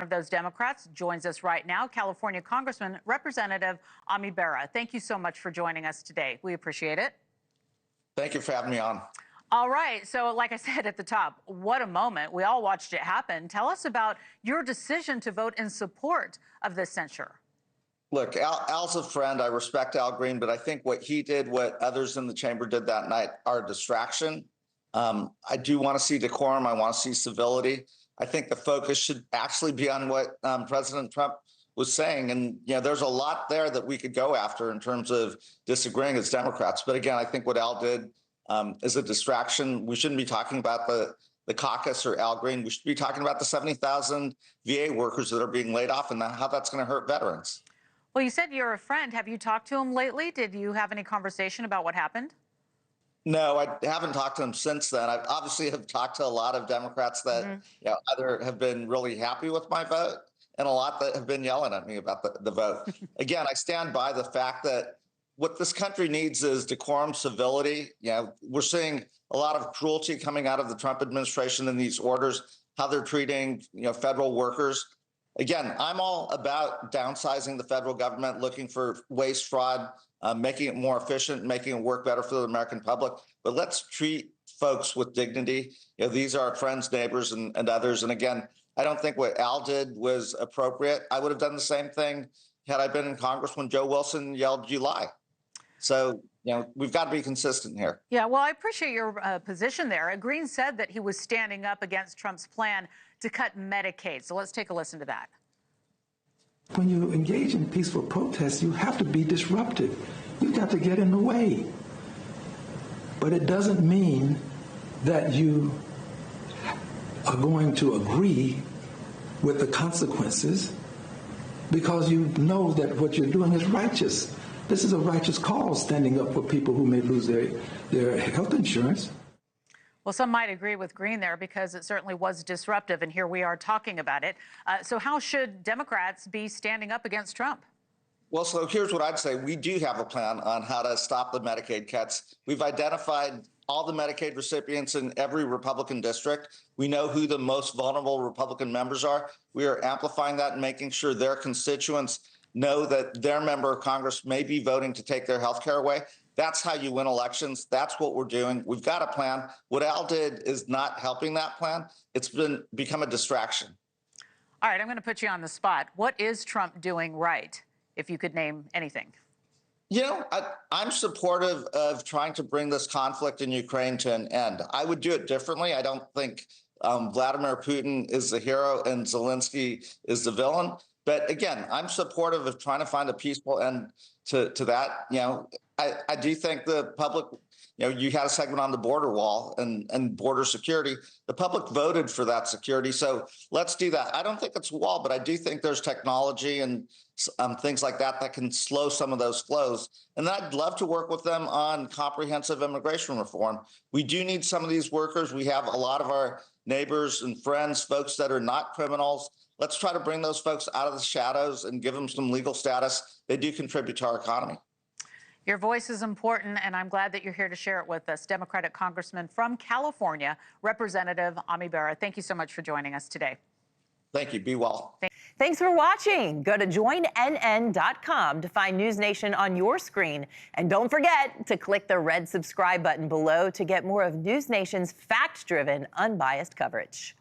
of those Democrats, joins us right now, California Congressman Representative Bera. Thank you so much for joining us today. We appreciate it. Thank you for having me on. All right. So like I said at the top, what a moment. We all watched it happen. Tell us about your decision to vote in support of this censure. Look, Al's a friend. I respect Al Green, but I think what he did, what others in the chamber did that night, are a distraction. I do want to see decorum. I want to see civility. I think the focus should actually be on what President Trump was saying. And, there's a lot there that we could go after in terms of disagreeing as Democrats. But again, I think what Al did is a distraction. We shouldn't be talking about the caucus or Al Green. We should be talking about the 70,000 VA workers that are being laid off and how that's going to hurt veterans. Well, you said you're a friend. Have you talked to him lately? Did you have any conversation about what happened? No, I haven't talked to him since then. I obviously have talked to a lot of Democrats that either have been really happy with my vote and a lot that have been yelling at me about the vote. Again, I stand by the fact that what this country needs is decorum, civility. We're seeing a lot of cruelty coming out of the Trump administration in these orders, how they're treating, federal workers. Again, I'm all about downsizing the federal government, looking for waste, fraud, making it more efficient, making it work better for the American public. But let's treat folks with dignity. These are our friends, neighbors, and others. And again, I don't think what Al did was appropriate. I would have done the same thing had I been in Congress when Joe Wilson yelled, "You lie." So, we've got to be consistent here. Yeah, well, I appreciate your position there. Green said that he was standing up against Trump's plan to cut Medicaid. So let's take a listen to that. When you engage in peaceful protests, you have to be disruptive. You've got to get in the way. But it doesn't mean that you are going to agree with the consequences because you know that what you're doing is righteous. This is a righteous cause, standing up for people who may lose their health insurance. Well, some might agree with Green there because it certainly was disruptive, and here we are talking about it. So how should Democrats be standing up against Trump? Well, so here's what I'd say. We do have a plan on how to stop the Medicaid cuts. We've identified all the Medicaid recipients in every Republican district. We know who the most vulnerable Republican members are. We are amplifying that and making sure their constituents know that their member of Congress may be voting to take their health care away. That's how you win elections. That's what we're doing. We've got a plan. What Al did is not helping that plan. It's become a distraction. All right, I'm going to put you on the spot. What is Trump doing right, if you could name anything? I'm supportive of trying to bring this conflict in Ukraine to an end. I would do it differently. I don't think Vladimir Putin is the hero and Zelensky is the villain. But again, I'm supportive of trying to find a peaceful end to that. I do think the public, you had a segment on the border wall and border security. The public voted for that security. So let's do that. I don't think it's a wall, but I do think there's technology and things like that can slow some of those flows. And I'd love to work with them on comprehensive immigration reform. We do need some of these workers. We have a lot of our neighbors and friends, folks that are not criminals. Let's try to bring those folks out of the shadows and give them some legal status. They do contribute to our economy. Your voice is important, and I'm glad that you're here to share it with us. Democratic Congressman from California, Representative Bera. Thank you so much for joining us today. Thank you. Be well. Thanks for watching. Go to joinnn.com to find News Nation on your screen. And don't forget to click the red subscribe button below to get more of News Nation's fact-driven, unbiased coverage.